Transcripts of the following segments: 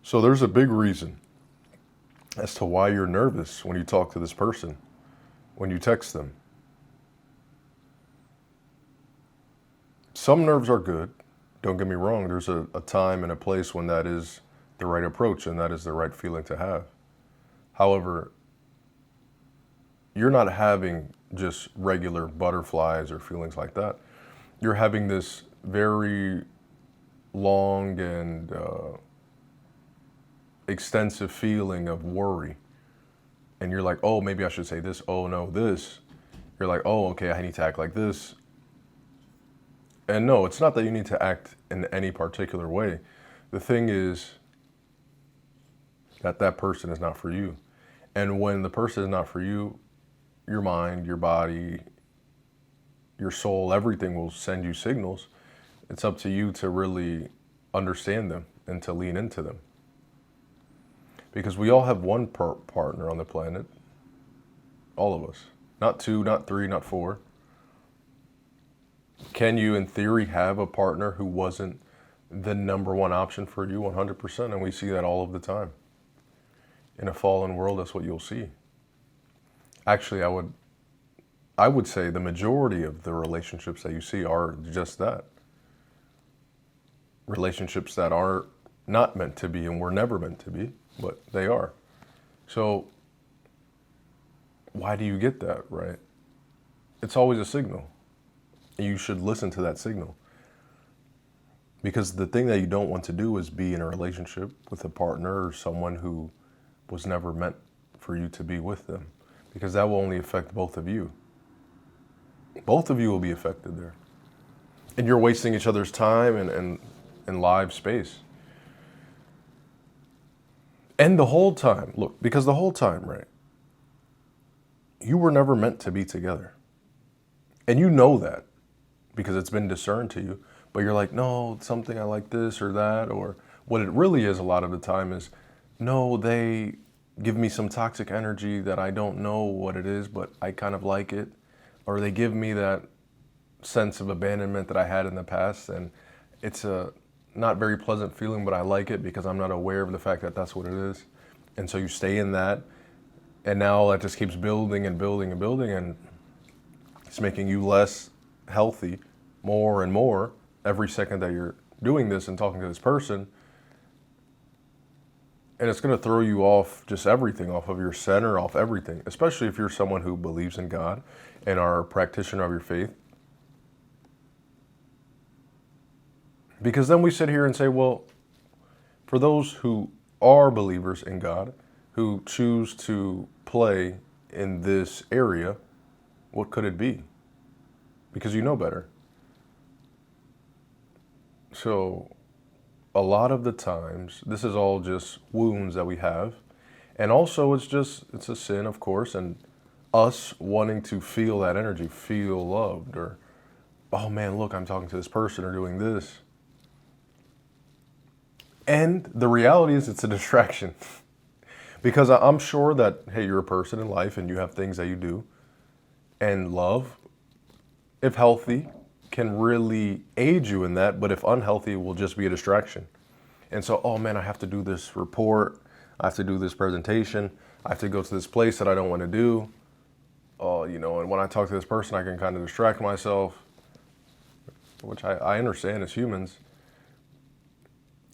So there's a big reason as to why you're nervous when you talk to this person, when you text them. Some nerves are good. Don't get me wrong. There's a time and a place when that is the right approach and that is the right feeling to have. However, you're not having just regular butterflies or feelings like that. You're having this very long and extensive feeling of worry. And you're like, oh, maybe I should say this. Oh, no, this. You're like, oh, okay, I need to act like this. And no, it's not that you need to act in any particular way. The thing is that that person is not for you. And when the person is not for you, your mind, your body, your soul, everything will send you signals. It's up to you to really understand them and to lean into them. Because we all have one partner on the planet. All of us. Not two, not three, not four. Can you, in theory, have a partner who wasn't the number one option for you 100%? And we see that all of the time. In a fallen world, that's what you'll see. Actually, I would say the majority of the relationships that you see are just that. Relationships that are not meant to be and were never meant to be, but they are. So why do you get that, right? It's always a signal. You should listen to that signal. Because the thing that you don't want to do is be in a relationship with a partner or someone who was never meant for you to be with them. Because that will only affect both of you. Both of you will be affected there. And you're wasting each other's time and live space. And the whole time, look, because the whole time, right, you were never meant to be together. And you know that because it's been discerned to you. But you're like, no, something I like this or that. Or what it really is a lot of the time is, no, they give me some toxic energy that I don't know what it is, but I kind of like it. Or they give me that sense of abandonment that I had in the past. And it's a not very pleasant feeling, but I like it because I'm not aware of the fact that that's what it is. And so you stay in that. And now that just keeps building and building and building. And it's making you less healthy more and more every second that you're doing this and talking to this person. And it's going to throw you off just everything, off of your center, off everything, especially if you're someone who believes in God and are a practitioner of your faith. Because then we sit here and say, well, for those who are believers in God, who choose to play in this area, what could it be? Because you know better. So a lot of the times, this is all just wounds that we have. And also it's a sin, of course, and us wanting to feel that energy, feel loved, or, oh man, look, I'm talking to this person or doing this. And the reality is it's a distraction. Because I'm sure that, hey, you're a person in life and you have things that you do. And love, if healthy, can really aid you in that. But if unhealthy, will just be a distraction. And so, oh man, I have to do this report. I have to do this presentation. I have to go to this place that I don't want to do. And when I talk to this person, I can kind of distract myself, which I understand as humans.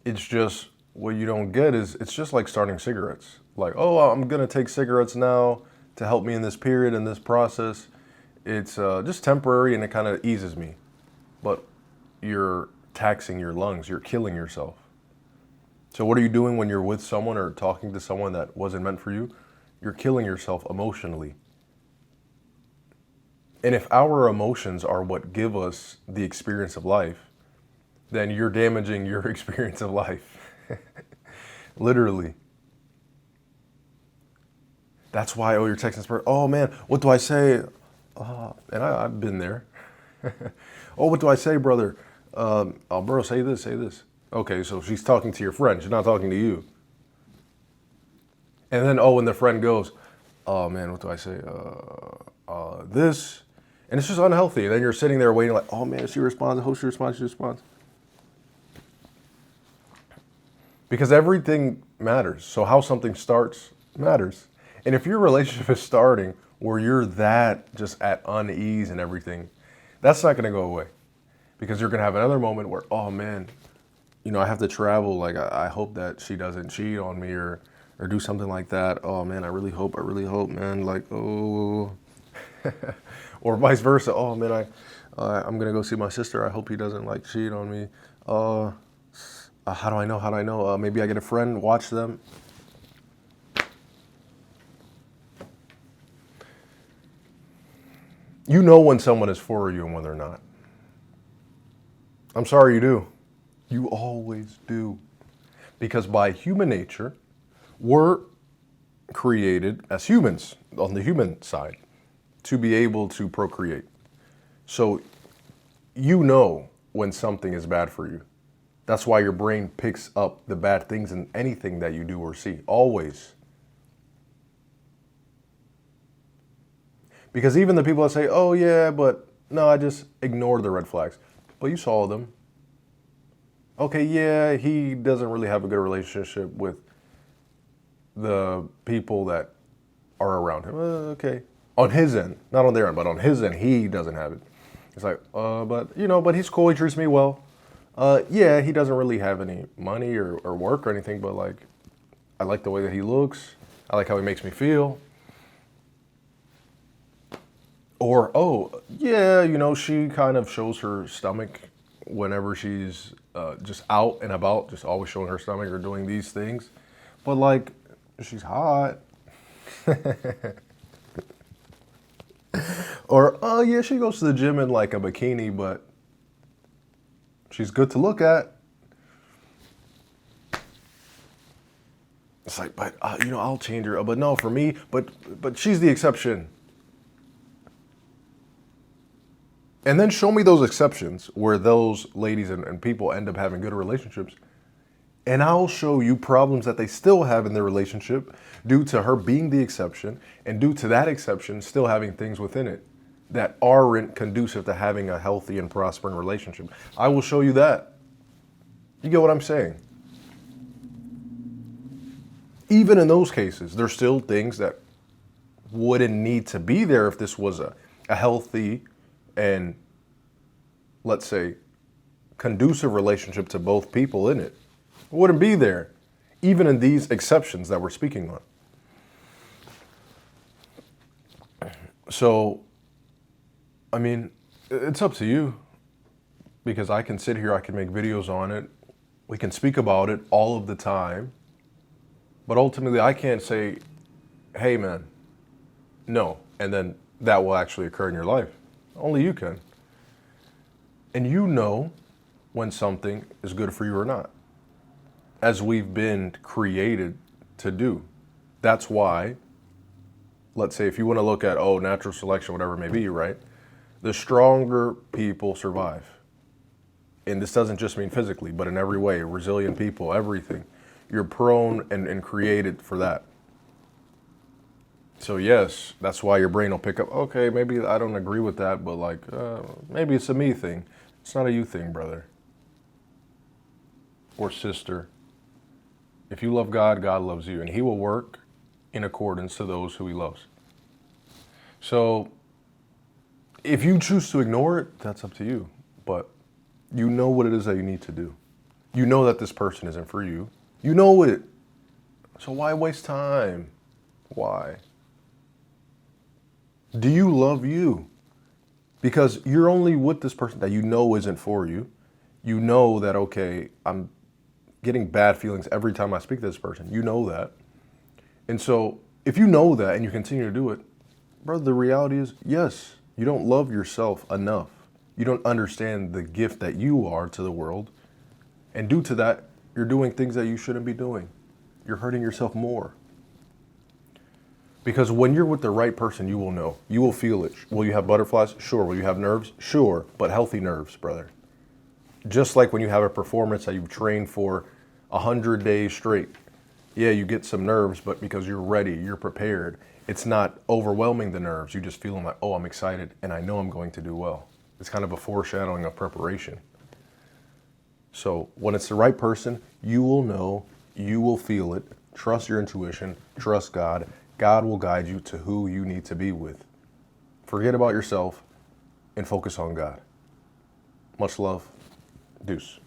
It's just, what you don't get is, it's just like starting cigarettes. Like, oh, I'm going to take cigarettes now to help me in this period, in this process. It's just temporary and it kind of eases me. But you're taxing your lungs. You're killing yourself. So what are you doing when you're with someone or talking to someone that wasn't meant for you? You're killing yourself emotionally. And if our emotions are what give us the experience of life, then you're damaging your experience of life. Literally. That's why, you're texting this person, oh man, what do I say? And I've been there. Oh, what do I say, brother? Bro, say this, say this. Okay, so she's talking to your friend. She's not talking to you. And then, when the friend goes, oh man, what do I say? This. And it's just unhealthy. And then you're sitting there waiting like, oh man, she responds. I hope she responds, she responds. Because everything matters. So how something starts matters. And if your relationship is starting where you're that just at unease and everything, that's not going to go away. Because you're going to have another moment where, oh man, I have to travel. Like, I hope that she doesn't cheat on me or do something like that. Oh man, I really hope, man. Like, oh, or vice versa. Oh man, I'm going to go see my sister. I hope he doesn't like cheat on me. How do I know? Maybe I get a friend, watch them. You know when someone is for you and when they're not. I'm sorry, you do. You always do. Because by human nature, we're created as humans, on the human side, to be able to procreate. So you know when something is bad for you. That's why your brain picks up the bad things in anything that you do or see, always. Because even the people that say, oh yeah, but no, I just ignore the red flags. But you saw them. Okay, yeah, he doesn't really have a good relationship with the people that are around him. Okay. On his end, not on their end, but on his end, he doesn't have it. It's like, but he's cool, he treats me well. Yeah, he doesn't really have any money or work or anything, but like, I like the way that he looks. I like how he makes me feel. Or, oh, yeah, she kind of shows her stomach whenever she's just out and about, just always showing her stomach or doing these things. But like, she's hot. Or, oh yeah, she goes to the gym in like a bikini, but she's good to look at. It's like, but I'll change her. But no, for me, but she's the exception. And then show me those exceptions where those ladies and people end up having good relationships. And I'll show you problems that they still have in their relationship due to her being the exception and due to that exception still having things within it that aren't conducive to having a healthy and prospering relationship. I will show you that. You get what I'm saying? Even in those cases, there's still things that wouldn't need to be there if this was a healthy and, let's say, conducive relationship to both people in it. It wouldn't be there, even in these exceptions that we're speaking on. So, I mean, it's up to you, because I can sit here, I can make videos on it, we can speak about it all of the time, but ultimately I can't say, hey man, no, and then that will actually occur in your life. Only you can. And you know when something is good for you or not, as we've been created to do. That's why, let's say if you want to look at, natural selection, whatever it may be, right? The stronger people survive. And this doesn't just mean physically, but in every way, resilient people, everything. You're prone and created for that. So yes, that's why your brain will pick up, okay, maybe I don't agree with that, but like, maybe it's a me thing. It's not a you thing, brother. Or sister. If you love God, God loves you, and he will work in accordance to those who he loves. So if you choose to ignore it, that's up to you. But you know what it is that you need to do. You know that this person isn't for you. You know it. So why waste time? Why? Do you love you? Because you're only with this person that you know isn't for you. You know that, okay, I'm getting bad feelings every time I speak to this person. You know that. And so if you know that and you continue to do it, brother, the reality is, yes, you don't love yourself enough. You don't understand the gift that you are to the world. And due to that, you're doing things that you shouldn't be doing. You're hurting yourself more. Because when you're with the right person, you will know. You will feel it. Will you have butterflies? Sure. Will you have nerves? Sure. But healthy nerves, brother. Just like when you have a performance that you've trained for 100 days straight. Yeah, you get some nerves, but because you're ready, you're prepared. It's not overwhelming the nerves. You just feel them like, I'm excited and I know I'm going to do well. It's kind of a foreshadowing of preparation. So when it's the right person, you will know You will feel it. Trust your intuition. Trust God. God will guide you to who you need to be with. Forget about yourself and focus on God. Much love. Deuce.